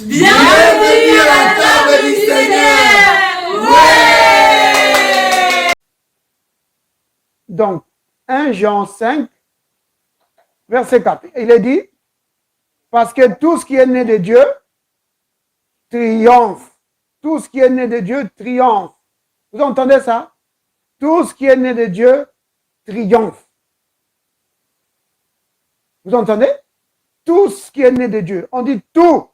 Bienvenue à la table du Seigneur. Ouais! Donc, 1 Jean 5, verset 4. Il est dit, parce que tout ce qui est né de Dieu triomphe. Tout ce qui est né de Dieu triomphe. Vous entendez ça? Tout ce qui est né de Dieu triomphe. Vous entendez? Tout ce qui est né de Dieu. On dit tout.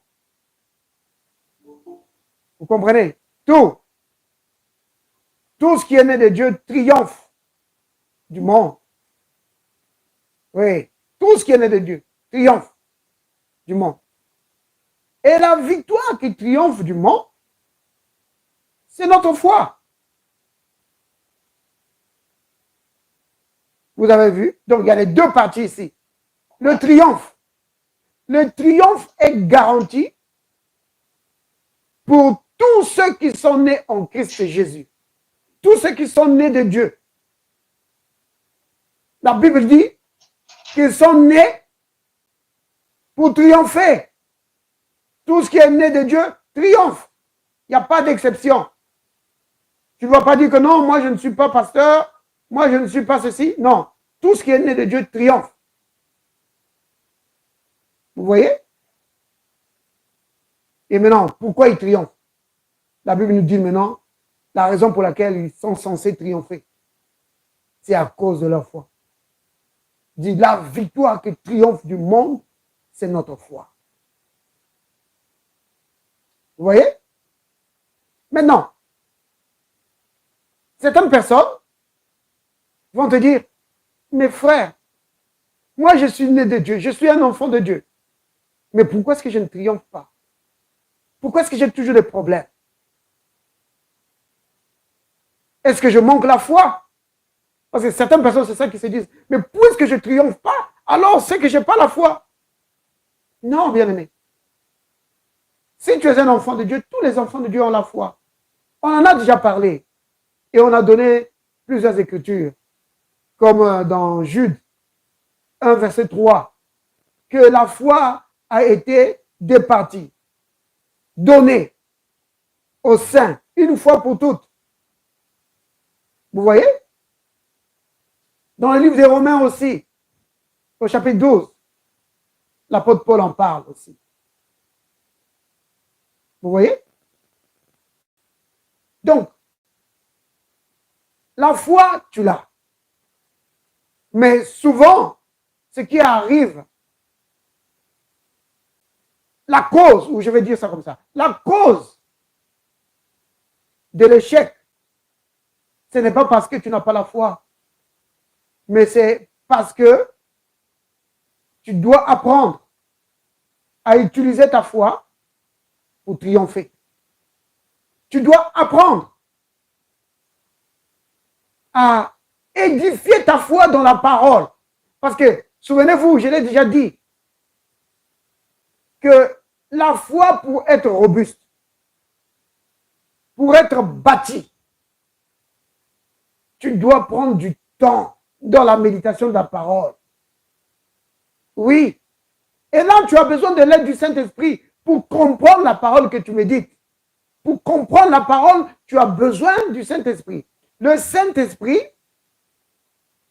Vous comprenez? Tout. Tout ce qui est né de Dieu triomphe du monde. Oui. Tout ce qui est né de Dieu triomphe du monde. Et la victoire qui triomphe du monde, c'est notre foi. Vous avez vu? Donc, il y a les deux parties ici. Le triomphe. Le triomphe est garanti pour tous ceux qui sont nés en Christ Jésus. Tous ceux qui sont nés de Dieu. La Bible dit qu'ils sont nés pour triompher. Tout ce qui est né de Dieu triomphe. Il n'y a pas d'exception. Tu ne vas pas dire que non, moi je ne suis pas pasteur, moi je ne suis pas ceci. Non, tout ce qui est né de Dieu triomphe. Vous voyez? Et maintenant, pourquoi ils triomphent? La Bible nous dit maintenant la raison pour laquelle ils sont censés triompher. C'est à cause de leur foi. Il dit la victoire qui triomphe du monde, c'est notre foi. Vous voyez? Maintenant, certaines personnes vont te dire, mes frères, moi je suis né de Dieu, je suis un enfant de Dieu. Mais pourquoi est-ce que je ne triomphe pas? Pourquoi est-ce que j'ai toujours des problèmes? Est-ce que je manque la foi? Parce que certaines personnes, c'est ça qui se disent, mais puisque je ne triomphe pas, alors c'est que je n'ai pas la foi. Non, bien-aimé. Si tu es un enfant de Dieu, tous les enfants de Dieu ont la foi. On en a déjà parlé. Et on a donné plusieurs écritures, comme dans Jude 1, verset 3, que la foi a été départie, donnée aux saints, une fois pour toutes. Vous voyez? Dans le livre des Romains aussi, au chapitre 12, l'apôtre Paul en parle aussi. Vous voyez? Donc, la foi, tu l'as. Mais souvent, ce qui arrive, la cause, ou je vais dire ça comme ça, la cause de l'échec, ce n'est pas parce que tu n'as pas la foi, mais c'est parce que tu dois apprendre à utiliser ta foi pour triompher. Tu dois apprendre à édifier ta foi dans la parole. Parce que, souvenez-vous, je l'ai déjà dit, que la foi, pour être robuste, pour être bâtie, tu dois prendre du temps dans la méditation de la parole. Oui. Et là, tu as besoin de l'aide du Saint-Esprit pour comprendre la parole que tu médites. Pour comprendre la parole, tu as besoin du Saint-Esprit. Le Saint-Esprit,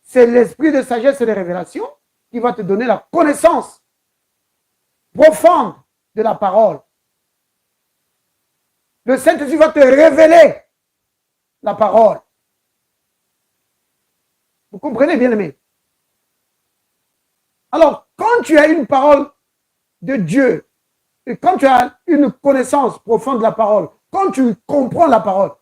c'est l'esprit de sagesse et de révélation qui va te donner la connaissance profonde de la parole. Le Saint-Esprit va te révéler la parole. Vous comprenez, bien-aimé? Alors, quand tu as une parole de Dieu, et quand tu as une connaissance profonde de la parole, quand tu comprends la parole,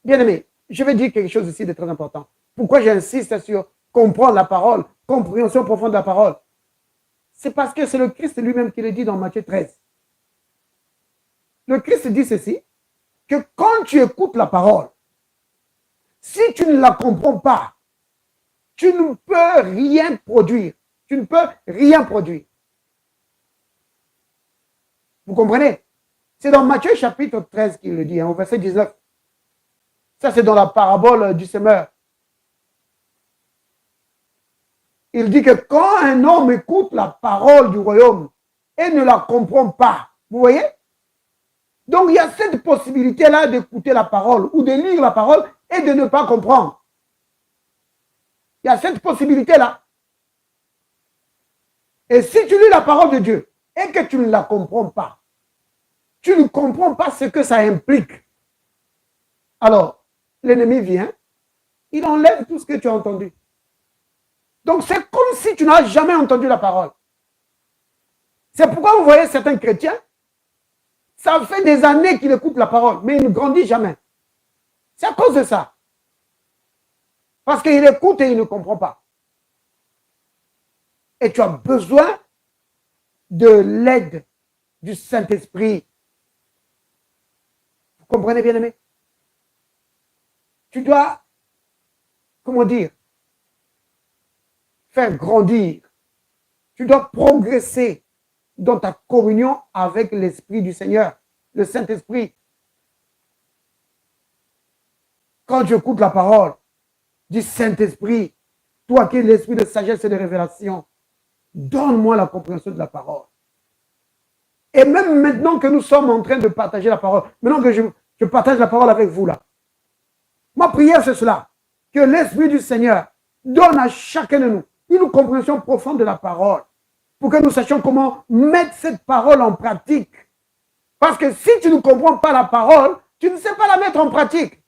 bien-aimé, je vais dire quelque chose ici de très important. Pourquoi j'insiste sur comprendre la parole, compréhension profonde de la parole? C'est parce que c'est le Christ lui-même qui le dit dans Matthieu 13. Le Christ dit ceci, que quand tu écoutes la parole, si tu ne la comprends pas, tu ne peux rien produire. Tu ne peux rien produire. Vous comprenez? C'est dans Matthieu chapitre 13 qu'il le dit, au verset 19. Ça, c'est dans la parabole du semeur. Il dit que quand un homme écoute la parole du royaume et ne la comprend pas, vous voyez, Donc, il y a cette possibilité-là d'écouter la parole ou de lire la parole et de ne pas comprendre. Il y a cette possibilité-là. Et si tu lis la parole de Dieu et que tu ne la comprends pas, tu ne comprends pas ce que ça implique, alors l'ennemi vient, il enlève tout ce que tu as entendu. Donc, c'est comme si tu n'as jamais entendu la parole. C'est pourquoi vous voyez certains chrétiens, ça fait des années qu'ils écoutent la parole, mais ils ne grandissent jamais. C'est à cause de ça. Parce qu'il écoute et il ne comprend pas. Et tu as besoin de l'aide du Saint-Esprit. Vous comprenez, bien aimé? Tu dois, comment dire, faire grandir. Tu dois progresser dans ta communion avec l'Esprit du Seigneur, le Saint-Esprit. Quand tu écoutes la parole du Saint-Esprit, toi qui es l'esprit de sagesse et de révélation, donne-moi la compréhension de la parole. Et même maintenant que nous sommes en train de partager la parole, maintenant que je partage la parole avec vous là, ma prière c'est cela, que l'Esprit du Seigneur donne à chacun de nous une compréhension profonde de la parole, pour que nous sachions comment mettre cette parole en pratique. Parce que si tu ne comprends pas la parole, tu ne sais pas la mettre en pratique.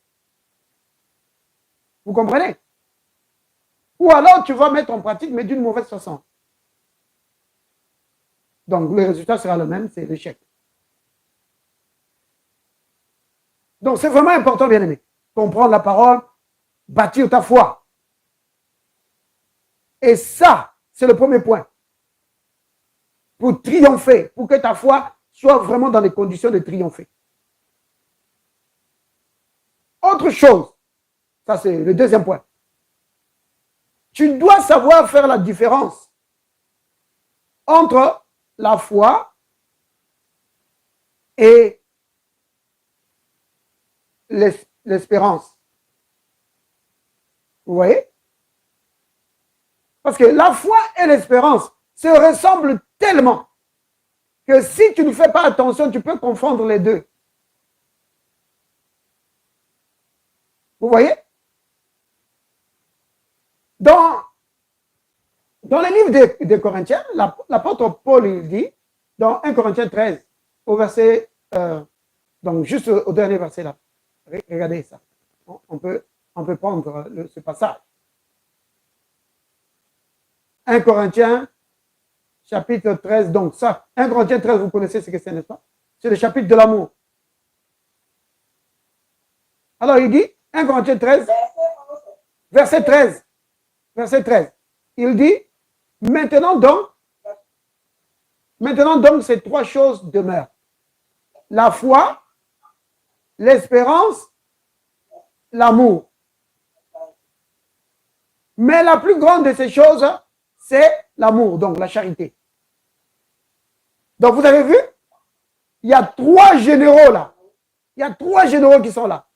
Vous comprenez? Ou alors tu vas mettre en pratique, mais d'une mauvaise façon. Donc le résultat sera le même, c'est l'échec. Donc c'est vraiment important, bien aimé. Comprendre la parole, bâtir ta foi. Et ça, c'est le premier point. Pour triompher, pour que ta foi soit vraiment dans les conditions de triompher. Autre chose, ça c'est le deuxième point. Tu dois savoir faire la différence entre la foi et l'espérance. Vous voyez? Parce que la foi et l'espérance se ressemblent tellement que si tu ne fais pas attention, tu peux confondre les deux. Vous voyez? Dans le livre des Corinthiens, l'apôtre Paul il dit, dans 1 Corinthiens 13, au verset, donc juste au dernier verset là, regardez ça, on peut prendre ce passage. 1 Corinthiens, chapitre 13, donc ça, 1 Corinthiens 13, vous connaissez ce que c'est, n'est-ce pas? C'est le chapitre de l'amour. Alors il dit, 1 Corinthiens 13, verset 13, il dit, maintenant donc, ces trois choses demeurent. La foi, l'espérance, l'amour. Mais la plus grande de ces choses, c'est l'amour, donc la charité. Donc vous avez vu, il y a trois généraux là. Il y a trois généraux qui sont là.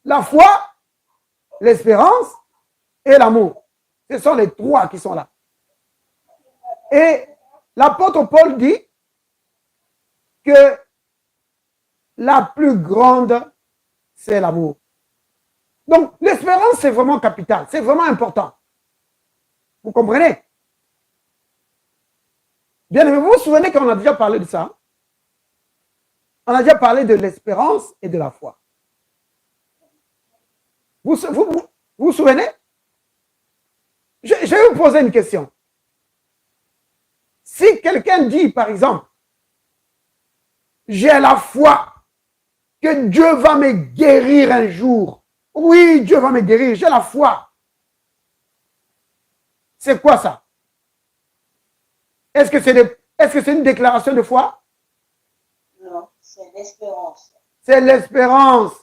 La foi, l'espérance et l'amour. Ce sont les trois qui sont là. Et l'apôtre Paul dit que la plus grande, c'est l'amour. Donc, l'espérance, c'est vraiment capital, c'est vraiment important. Vous comprenez? Bien, vous vous souvenez qu'on a déjà parlé de ça? On a déjà parlé de l'espérance et de la foi. Vous vous souvenez? Je vais vous poser une question. Si quelqu'un dit, par exemple, j'ai la foi que Dieu va me guérir un jour. Oui, Dieu va me guérir, j'ai la foi. C'est quoi ça? Est-ce que c'est une déclaration de foi? Non, c'est l'espérance. C'est l'espérance.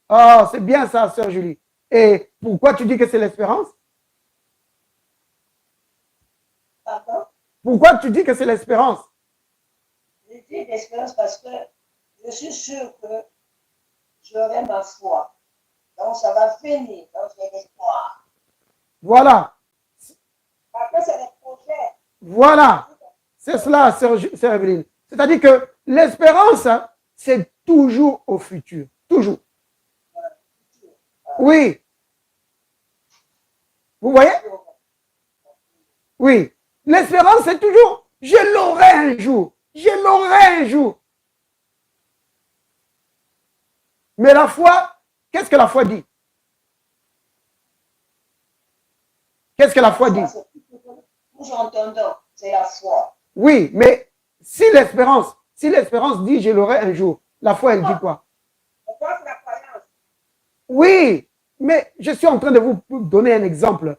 Oh, c'est bien ça, sœur Julie. Et pourquoi tu dis que c'est l'espérance? Pardon? Pourquoi tu dis que c'est l'espérance? Je dis l'espérance parce que je suis sûr que j'aurai ma foi. Donc ça va finir. Donc j'ai l'espoir. Voilà. Après, c'est les projets. Voilà. C'est cela, sœur Evelyne. C'est-à-dire que l'espérance, c'est toujours au futur. Toujours. Oui. Vous voyez? Oui. L'espérance, c'est toujours, je l'aurai un jour. Je l'aurai un jour. Mais la foi, qu'est-ce que la foi dit? Qu'est-ce que la foi dit? Toujours entendant, c'est la foi. Oui, mais si l'espérance dit je l'aurai un jour, la foi, elle dit quoi? La foi, c'est la croyance. Oui, mais je suis en train de vous donner un exemple.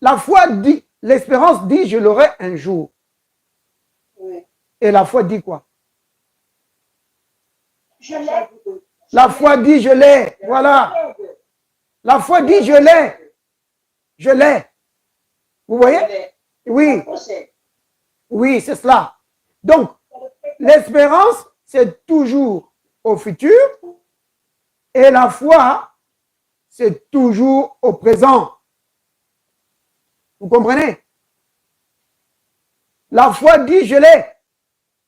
La foi dit, l'espérance dit je l'aurai un jour. Oui. Et la foi dit quoi? Je l'ai. La foi dit je l'ai. Voilà. La foi dit je l'ai. Je l'ai. Vous voyez? Oui. Oui, c'est cela. Donc, l'espérance, c'est toujours au futur. Et la foi, c'est toujours au présent. Vous comprenez? La foi dit je l'ai.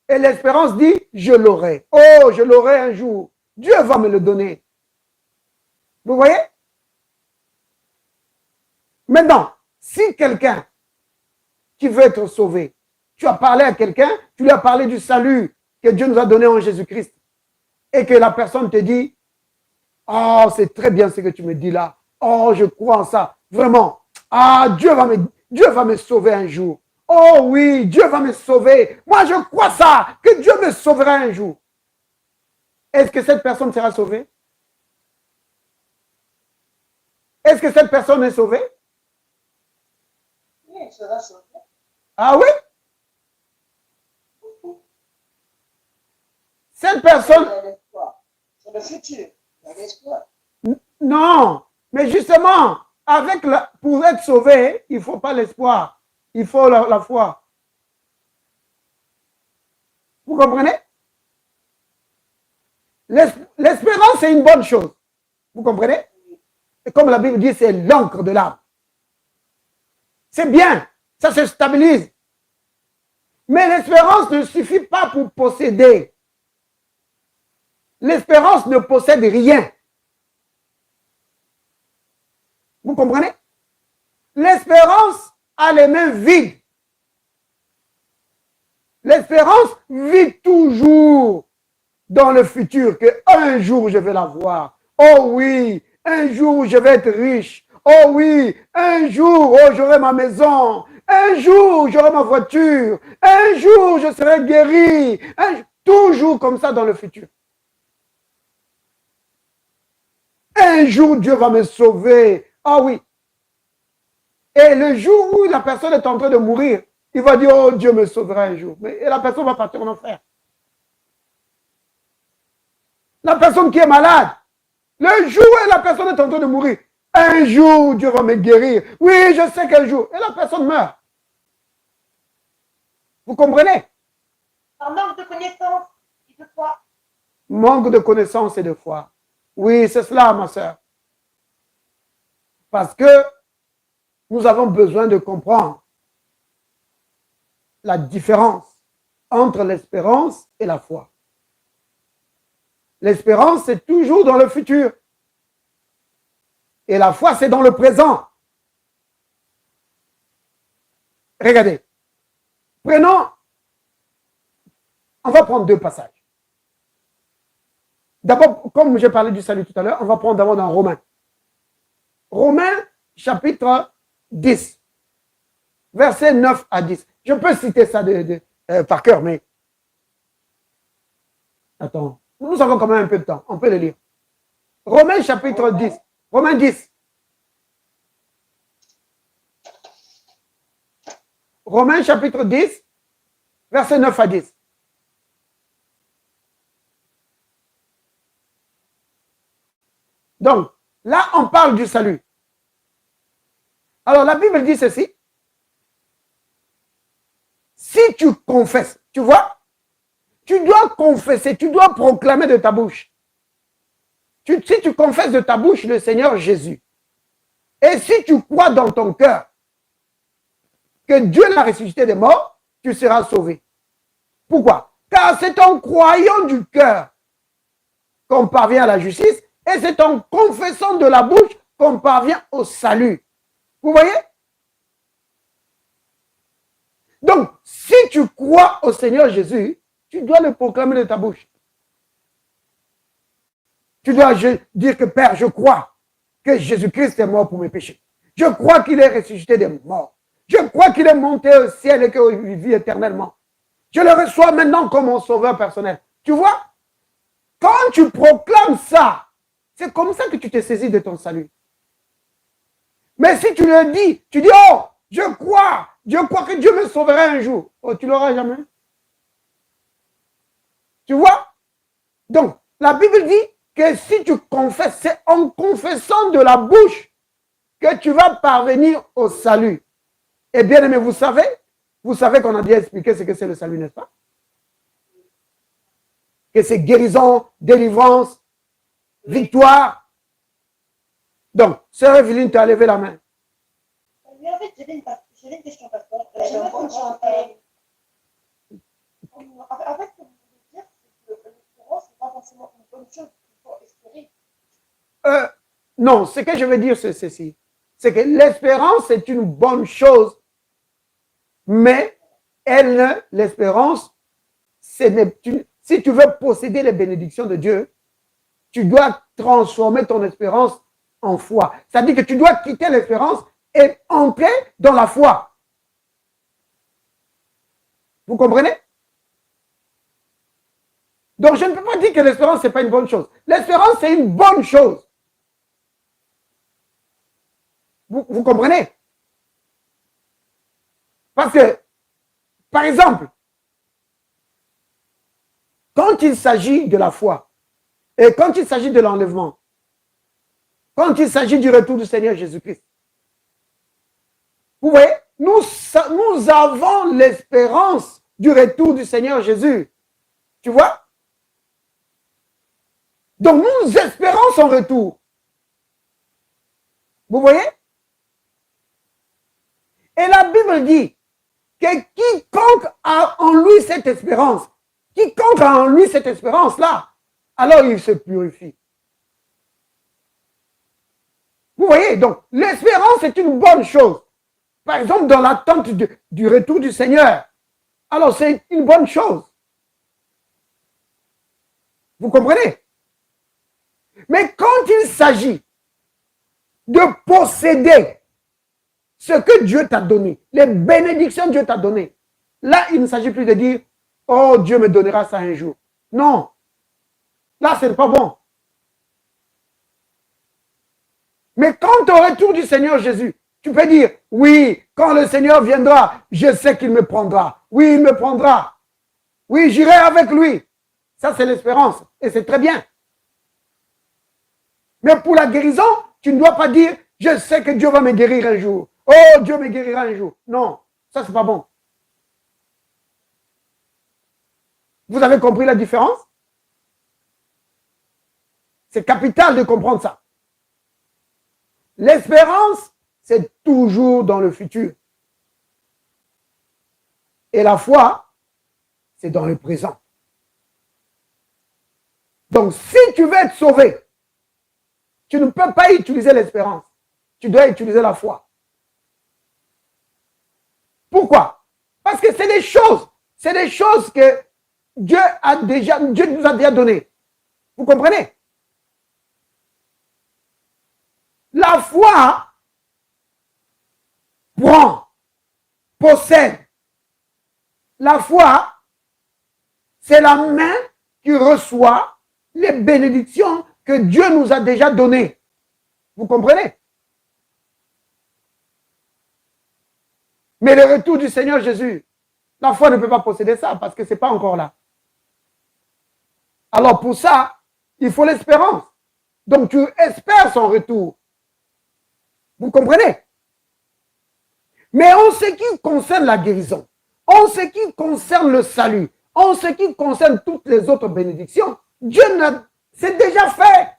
Et l'espérance dit je l'aurai. Oh, je l'aurai un jour. Dieu va me le donner. Vous voyez? Maintenant, si quelqu'un qui veut être sauvé, tu as parlé à quelqu'un, tu lui as parlé du salut que Dieu nous a donné en Jésus-Christ, et que la personne te dit, oh, c'est très bien ce que tu me dis là. Oh, je crois en ça. Vraiment. Ah, Dieu va me sauver un jour. Oh oui, Dieu va me sauver. Moi, je crois ça, que Dieu me sauvera un jour. Est-ce que cette personne sera sauvée? Est-ce que cette personne est sauvée? Oui, elle sera sauvée. Ah oui? Cette personne... C'est le futur. L'espoir. Non, mais justement, pour être sauvé, il ne faut pas l'espoir. Il faut la foi. Vous comprenez? L'espérance, c'est une bonne chose. Vous comprenez? Et comme la Bible dit, c'est l'encre de l'âme. C'est bien, ça se stabilise. Mais l'espérance ne suffit pas pour posséder. L'espérance ne possède rien. Vous comprenez? L'espérance a les mains vides. L'espérance vit toujours dans le futur, que un jour je vais la voir. Oh oui, un jour je vais être riche. Oh oui, un jour oh, j'aurai ma maison. Un jour j'aurai ma voiture. Un jour je serai guéri. Toujours comme ça dans le futur. Un jour Dieu va me sauver. Ah oui. Et le jour où la personne est en train de mourir, il va dire, oh Dieu me sauvera un jour. Et la personne va partir en enfer. La personne qui est malade, le jour où la personne est en train de mourir, un jour Dieu va me guérir. Oui, je sais quel jour. Et la personne meurt. Vous comprenez? Par manque de connaissance et de foi. Manque de connaissance et de foi. Oui, c'est cela, ma soeur. Parce que nous avons besoin de comprendre la différence entre l'espérance et la foi. L'espérance, c'est toujours dans le futur. Et la foi, c'est dans le présent. Regardez. Prenons, on va prendre deux passages. D'abord, comme j'ai parlé du salut tout à l'heure, on va prendre d'abord dans Romains. Romains, chapitre 10, versets 9 à 10. Je peux citer ça par cœur, mais... Attends, nous avons quand même un peu de temps. On peut le lire. Romains, chapitre 10. Romains 10. Romains, chapitre 10, versets 9 à 10. Donc, là, on parle du salut. Alors, la Bible dit ceci. Si tu confesses, tu vois, tu dois confesser, tu dois proclamer de ta bouche. Si tu confesses de ta bouche le Seigneur Jésus, et si tu crois dans ton cœur que Dieu l'a ressuscité des morts, tu seras sauvé. Pourquoi? Car c'est en croyant du cœur qu'on parvient à la justice et c'est en confessant de la bouche qu'on parvient au salut. Vous voyez? Donc, si tu crois au Seigneur Jésus, tu dois le proclamer de ta bouche. Tu dois dire que Père, je crois que Jésus-Christ est mort pour mes péchés. Je crois qu'il est ressuscité des morts. Je crois qu'il est monté au ciel et qu'il vit éternellement. Je le reçois maintenant comme mon sauveur personnel. Tu vois? Quand tu proclames ça, c'est comme ça que tu te saisis de ton salut. Mais si tu le dis, tu dis, oh, je crois que Dieu me sauvera un jour. Oh, tu ne l'auras jamais. Tu vois? Donc, la Bible dit que si tu confesses, c'est en confessant de la bouche que tu vas parvenir au salut. Et bien aimé, vous savez qu'on a bien expliqué ce que c'est le salut, n'est-ce pas? Que c'est guérison, délivrance, victoire. Donc, sœur Evelyne, tu as levé la main. Mais en fait, j'avais une question, pasteur. J'aimerais qu'on chantait. En fait, ce que vous voulez dire, c'est que l'espérance, ce n'est pas forcément une bonne chose qu'il faut espérer. Non, ce que je veux dire, c'est ceci. C'est que l'espérance est une bonne chose, mais l'espérance, si tu veux posséder les bénédictions de Dieu, tu dois transformer ton espérance en foi. C'est-à-dire que tu dois quitter l'espérance et entrer dans la foi. Vous comprenez? Donc, je ne peux pas dire que l'espérance, ce n'est pas une bonne chose. L'espérance, c'est une bonne chose. Vous comprenez? Parce que, par exemple, quand il s'agit de la foi, et quand il s'agit de l'enlèvement, quand il s'agit du retour du Seigneur Jésus-Christ, vous voyez, nous avons l'espérance du retour du Seigneur Jésus. Tu vois? Donc, nous espérons son retour. Vous voyez? Et la Bible dit que quiconque a en lui cette espérance, quiconque a en lui cette espérance-là, alors il se purifie. Vous voyez? Donc, l'espérance est une bonne chose. Par exemple, dans l'attente du retour du Seigneur, alors c'est une bonne chose. Vous comprenez? Mais quand il s'agit de posséder ce que Dieu t'a donné, les bénédictions que Dieu t'a données, là, il ne s'agit plus de dire, oh, Dieu me donnera ça un jour. Non. Là, ce n'est pas bon. Mais quand au retour du Seigneur Jésus, tu peux dire, oui, quand le Seigneur viendra, je sais qu'il me prendra. Oui, il me prendra. Oui, j'irai avec lui. Ça, c'est l'espérance. Et c'est très bien. Mais pour la guérison, tu ne dois pas dire, je sais que Dieu va me guérir un jour. Oh, Dieu me guérira un jour. Non, ça, c'est pas bon. Vous avez compris la différence? C'est capital de comprendre ça. L'espérance, c'est toujours dans le futur. Et la foi, c'est dans le présent. Donc, si tu veux être sauvé, tu ne peux pas utiliser l'espérance. Tu dois utiliser la foi. Pourquoi? Parce que c'est des choses que Dieu nous a déjà données. Vous comprenez? La foi prend, possède. La foi, c'est la main qui reçoit les bénédictions que Dieu nous a déjà données. Vous comprenez? Mais le retour du Seigneur Jésus, la foi ne peut pas posséder ça parce que ce n'est pas encore là. Alors pour ça, il faut l'espérance. Donc tu espères son retour. Vous comprenez? Mais en ce qui concerne la guérison, en ce qui concerne le salut, en ce qui concerne toutes les autres bénédictions, Dieu c'est déjà fait.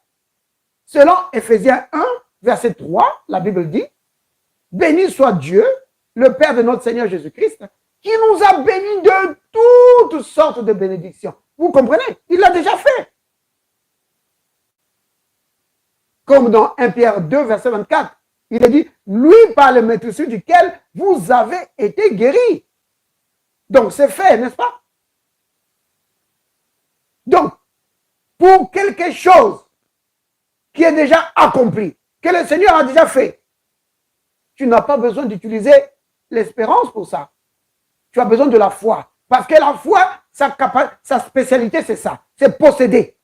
Selon Éphésiens 1, verset 3, la Bible dit, béni soit Dieu, le Père de notre Seigneur Jésus-Christ, qui nous a bénis de toutes sortes de bénédictions. Vous comprenez? Il l'a déjà fait. comme dans 1 Pierre 2, verset 24. Il a dit, lui par le maîtrise duquel vous avez été guéris. Donc c'est fait, n'est-ce pas? Donc, pour quelque chose qui est déjà accompli, que le Seigneur a déjà fait, tu n'as pas besoin d'utiliser l'espérance pour ça. Tu as besoin de la foi. Parce que la foi, sa spécialité, c'est ça. C'est posséder.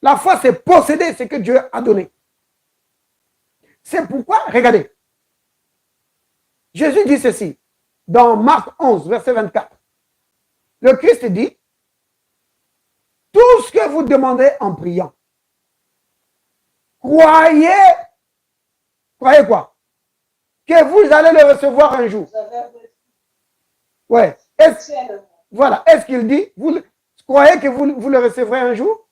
La foi, c'est posséder ce que Dieu a donné. C'est pourquoi, regardez, Jésus dit ceci, dans Marc 11, verset 24. Le Christ dit, tout ce que vous demandez en priant, croyez quoi? Que vous allez le recevoir un jour. Ouais. Voilà. Est-ce qu'il dit, vous croyez que vous le recevrez un jour?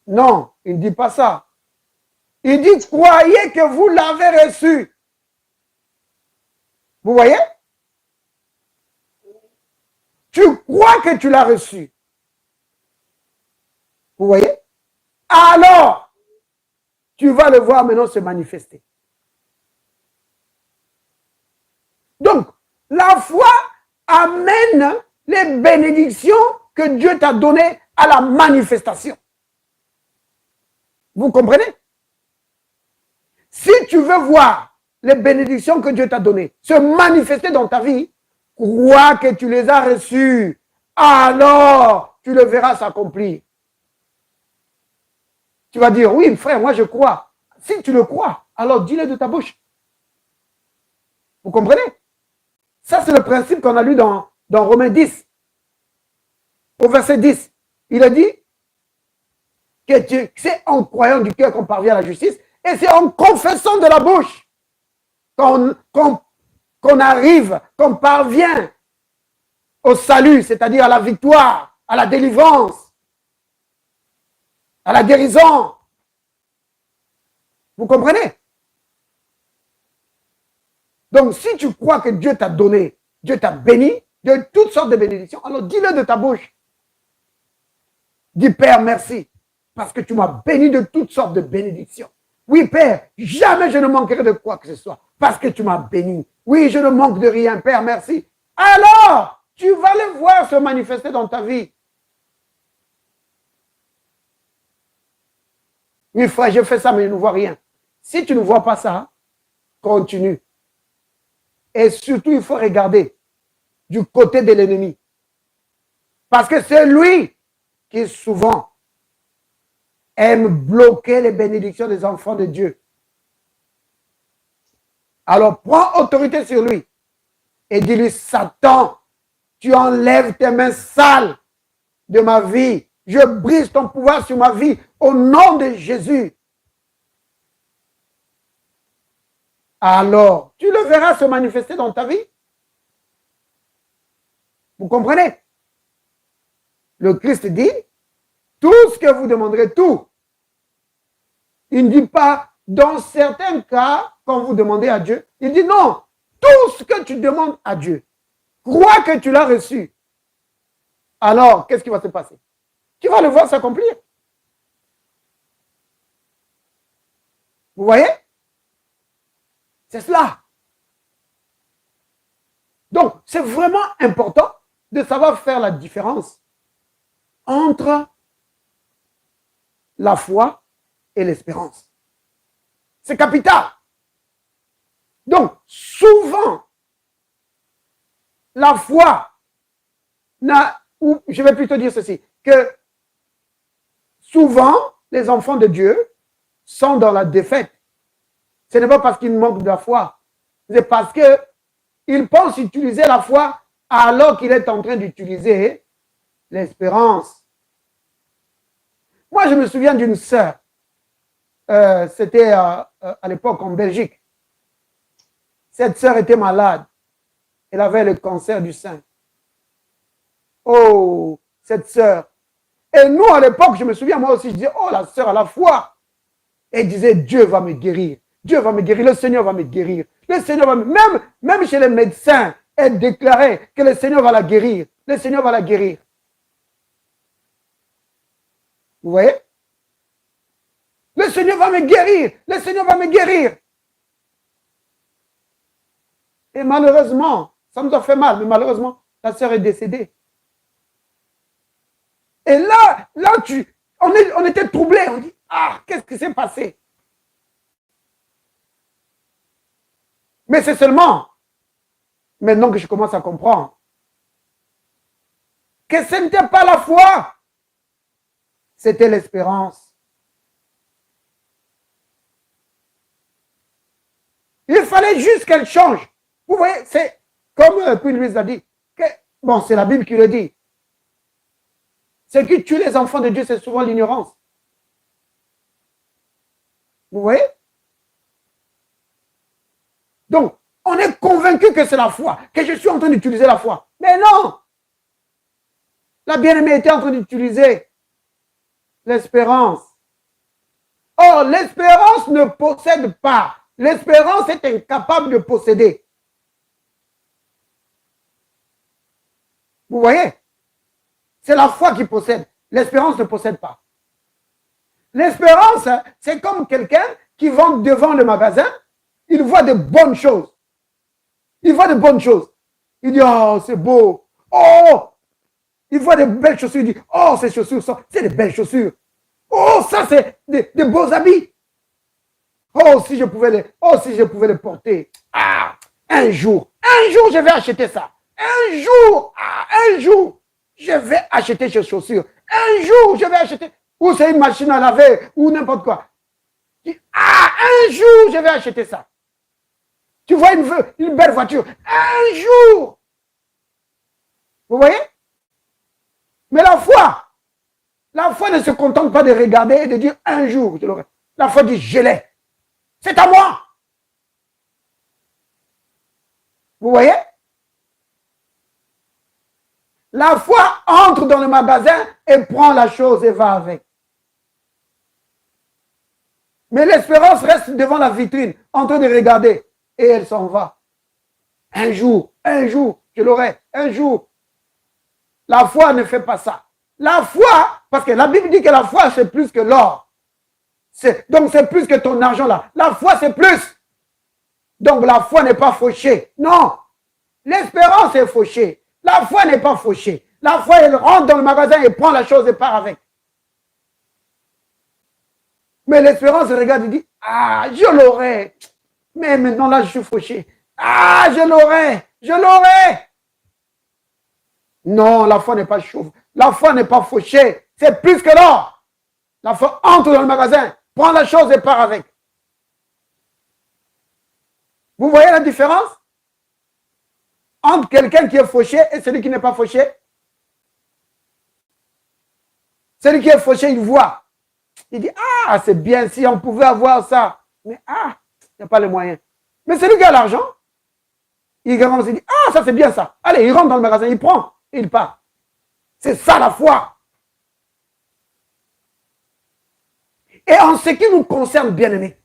Non, il ne dit pas ça. Il dit, croyez que vous l'avez reçu. Vous voyez? Tu crois que tu l'as reçu. Vous voyez? Alors, tu vas le voir maintenant se manifester. Donc, la foi amène les bénédictions que Dieu t'a données à la manifestation. Vous comprenez? Si tu veux voir les bénédictions que Dieu t'a données se manifester dans ta vie, crois que tu les as reçues. Alors, tu le verras s'accomplir. Tu vas dire, oui, frère, moi je crois. Si tu le crois, alors dis-le de ta bouche. Vous comprenez? Ça, c'est le principe qu'on a lu dans Romains 10. Au verset 10, il a dit que c'est en croyant du cœur qu'on parvient à la justice et c'est en confessant de la bouche qu'on arrive, qu'on parvient au salut, c'est-à-dire à la victoire, à la délivrance, à la guérison. Vous comprenez? Donc, si tu crois que Dieu t'a donné, Dieu t'a béni de toutes sortes de bénédictions, alors dis-le de ta bouche. Dis, Père, merci, parce que tu m'as béni de toutes sortes de bénédictions. Oui, Père, jamais je ne manquerai de quoi que ce soit, parce que tu m'as béni. Oui, je ne manque de rien, Père, merci. Alors, tu vas le voir se manifester dans ta vie. Oui, frère, je fais ça, mais je ne vois rien. Si tu ne vois pas ça, continue. Et surtout, il faut regarder du côté de l'ennemi. Parce que c'est lui qui souvent aime bloquer les bénédictions des enfants de Dieu. Alors, prends autorité sur lui et dis-lui, Satan, tu enlèves tes mains sales de ma vie. Je brise ton pouvoir sur ma vie au nom de Jésus. Alors, tu le verras se manifester dans ta vie. Vous comprenez? Le Christ dit, tout ce que vous demanderez, tout. Il ne dit pas, dans certains cas, quand vous demandez à Dieu, il dit non, tout ce que tu demandes à Dieu, crois que tu l'as reçu. Alors, qu'est-ce qui va se passer? Tu vas le voir s'accomplir. Vous voyez? C'est cela. Donc, c'est vraiment important de savoir faire la différence entre la foi et l'espérance. C'est capital. Donc, souvent, la foi ou je vais plutôt dire ceci, que souvent, les enfants de Dieu sont dans la défaite. Ce n'est pas parce qu'ils manquent de la foi, c'est parce qu'ils pensent utiliser la foi alors qu'il est en train d'utiliser l'espérance. Moi, je me souviens d'une sœur, c'était à l'époque en Belgique. Cette sœur était malade. Elle avait le cancer du sein. Oh, cette sœur. Et nous, à l'époque, je me souviens, moi aussi, je disais, oh, la sœur a la foi. Et elle disait, Dieu va me guérir. Dieu va me guérir. Le Seigneur va me guérir. Le Seigneur va me... Même chez les médecins, elle déclarait que le Seigneur va la guérir. Le Seigneur va la guérir. Vous voyez? Le Seigneur va me guérir. Le Seigneur va me guérir. Et malheureusement, ça nous a fait mal, mais malheureusement, la sœur est décédée. Et là on était troublés. On dit, ah, qu'est-ce qui s'est passé? Mais c'est seulement maintenant que je commence à comprendre que ce n'était pas la foi, c'était l'espérance. Il fallait juste qu'elle change. Vous voyez, c'est comme Puis-Louise a dit, que, bon, c'est la Bible qui le dit. Ce qui tue les enfants de Dieu, c'est souvent l'ignorance. Vous voyez? Donc, on est convaincu que c'est la foi, que je suis en train d'utiliser la foi. Mais non! La bien-aimée était en train d'utiliser l'espérance. Or, l'espérance ne possède pas. L'espérance est incapable de posséder. Vous voyez? C'est la foi qui possède. L'espérance ne possède pas. L'espérance, c'est comme quelqu'un qui vend devant le magasin, il voit de bonnes choses. Il voit de bonnes choses. Il dit, oh, c'est beau. Oh, il voit de belles chaussures. Il dit, oh, ces chaussures, c'est de belles chaussures. Oh, ça, c'est de beaux habits. Oh, si je pouvais les porter. Ah, un jour, je vais acheter ça. Un jour, je vais acheter ces chaussures. Un jour, je vais acheter. Ou c'est une machine à laver, ou n'importe quoi. Ah, un jour, je vais acheter ça. Tu vois une belle voiture. Un jour. Vous voyez? Mais la foi ne se contente pas de regarder et de dire un jour, je l'aurai. La foi dit, je l'ai. C'est à moi. Vous voyez? La foi entre dans le magasin et prend la chose et va avec. Mais l'espérance reste devant la vitrine, en train de regarder. Et elle s'en va. Un jour, je l'aurai. Un jour. La foi ne fait pas ça. La foi, parce que la Bible dit que la foi, c'est plus que l'or. Donc, c'est plus que ton argent là. La foi, c'est plus. Donc, la foi n'est pas fauchée. Non. L'espérance est fauchée. La foi n'est pas fauchée. La foi, elle rentre dans le magasin et prend la chose et part avec. Mais l'espérance regarde et dit, ah, je l'aurai. Mais maintenant, là, je suis fauché. Ah, je l'aurai. Non, la foi n'est pas chauve. La foi n'est pas fauchée. C'est plus que l'or. La foi entre dans le magasin, prend la chose et part avec. Vous voyez la différence entre quelqu'un qui est fauché et celui qui n'est pas fauché? Celui qui est fauché, il voit. Il dit, ah, c'est bien si on pouvait avoir ça. Mais ah, il n'y a pas les moyens. Mais celui qui a l'argent, il commence, il dit, ah, ça c'est bien ça. Allez, il rentre dans le magasin, il prend, et il part. C'est ça la foi. Et en ce qui nous concerne, bien-aimés,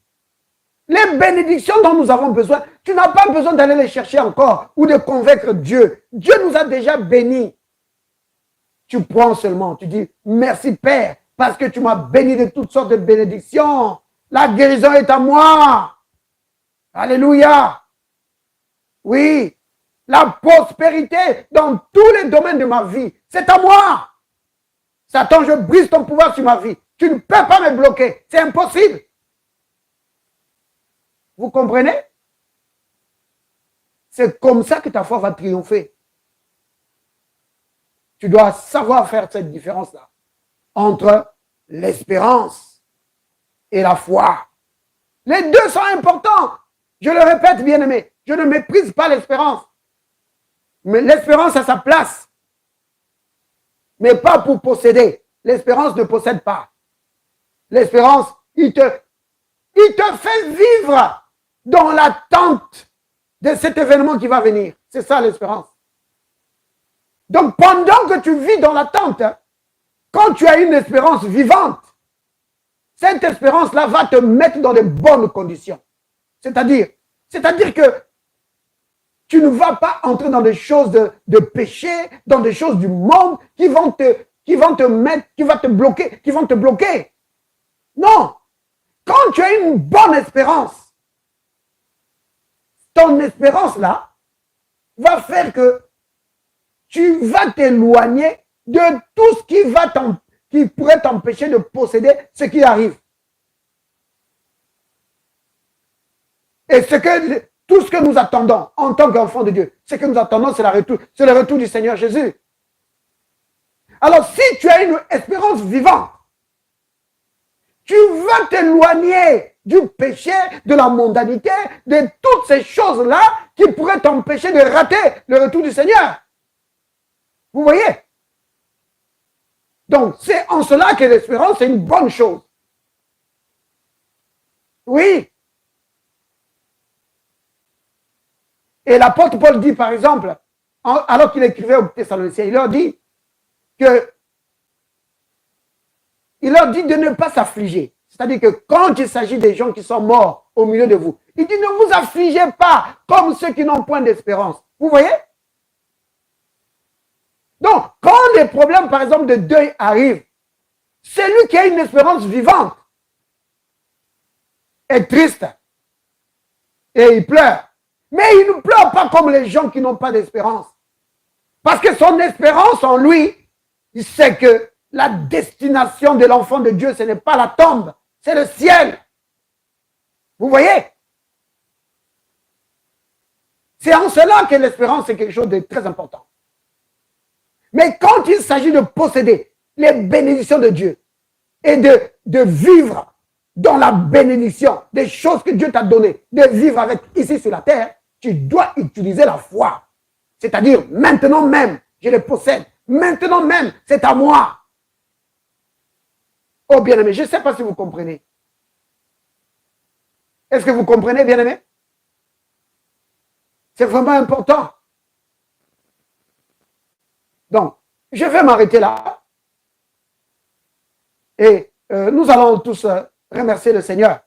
les bénédictions dont nous avons besoin, tu n'as pas besoin d'aller les chercher encore ou de convaincre Dieu. Dieu nous a déjà bénis. Tu prends seulement, tu dis, merci Père, parce que tu m'as béni de toutes sortes de bénédictions. La guérison est à moi. Alléluia. Oui. La prospérité dans tous les domaines de ma vie, c'est à moi. Satan, je brise ton pouvoir sur ma vie. Tu ne peux pas me bloquer. C'est impossible. Vous comprenez? C'est comme ça que ta foi va triompher. Tu dois savoir faire cette différence-là entre l'espérance et la foi. Les deux sont importants. Je le répète, bien-aimé, je ne méprise pas l'espérance. Mais l'espérance a sa place. Mais pas pour posséder. L'espérance ne possède pas. L'espérance, il te fait vivre dans l'attente de cet événement qui va venir. C'est ça l'espérance. Donc pendant que tu vis dans l'attente, quand tu as une espérance vivante, cette espérance-là va te mettre dans de bonnes conditions. C'est-à-dire que tu ne vas pas entrer dans des choses de péché, dans des choses du monde qui vont te bloquer. Non. quand tu as une bonne espérance, ton espérance là va faire que tu vas t'éloigner de tout ce qui pourrait t'empêcher de posséder ce qui arrive. Et tout ce que nous attendons en tant qu'enfants de Dieu, ce que nous attendons, c'est le retour du Seigneur Jésus. Alors, si tu as une espérance vivante, tu vas t'éloigner du péché, de la mondanité, de toutes ces choses-là qui pourraient t'empêcher de rater le retour du Seigneur. Vous voyez? Donc, c'est en cela que l'espérance est une bonne chose. Oui. Et l'apôtre Paul dit, par exemple, alors qu'il écrivait aux Thessaloniciens, il leur dit de ne pas s'affliger. C'est-à-dire que quand il s'agit des gens qui sont morts au milieu de vous, il dit ne vous affligez pas comme ceux qui n'ont point d'espérance. Vous voyez? Donc, quand des problèmes, par exemple, de deuil arrivent, celui qui a une espérance vivante est triste et il pleure. Mais il ne pleure pas comme les gens qui n'ont pas d'espérance. Parce que son espérance en lui, il sait que la destination de l'enfant de Dieu, ce n'est pas la tombe, c'est le ciel. Vous voyez? C'est en cela que l'espérance est quelque chose de très important. Mais quand il s'agit de posséder les bénédictions de Dieu et de vivre dans la bénédiction des choses que Dieu t'a données, de vivre avec ici sur la terre, tu dois utiliser la foi. C'est-à-dire, maintenant même, je les possède. Maintenant même, c'est à moi. Oh, bien-aimé, je ne sais pas si vous comprenez. Est-ce que vous comprenez, bien-aimé? C'est vraiment important. Donc, je vais m'arrêter là. Et nous allons tous remercier le Seigneur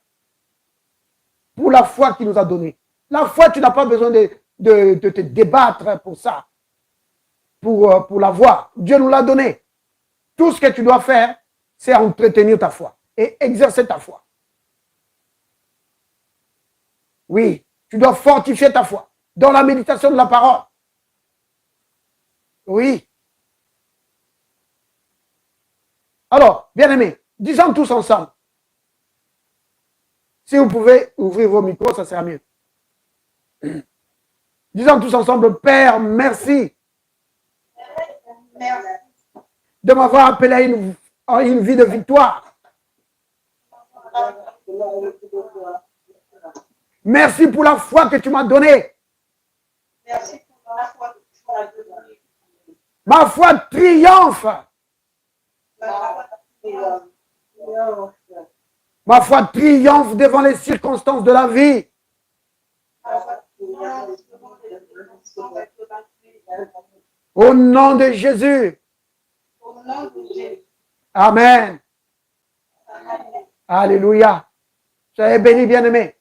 pour la foi qu'il nous a donnée. La foi, tu n'as pas besoin de te débattre pour ça, pour l'avoir. Dieu nous l'a donné. Tout ce que tu dois faire, c'est entretenir ta foi et exercer ta foi. Oui, tu dois fortifier ta foi dans la méditation de la parole. Oui. Alors, bien-aimés, disons tous ensemble. Si vous pouvez ouvrir vos micros, ça sera mieux. Disons tous ensemble, Père, merci. Merci. De m'avoir appelé à une vie de victoire. Merci pour la foi que tu m'as donnée. Merci pour la foi que tu m'as donnée. Ma foi triomphe. Ma foi triomphe devant les circonstances de la vie. Au nom de Jésus. Amen. Alléluia. Soyez bénis, bien-aimés.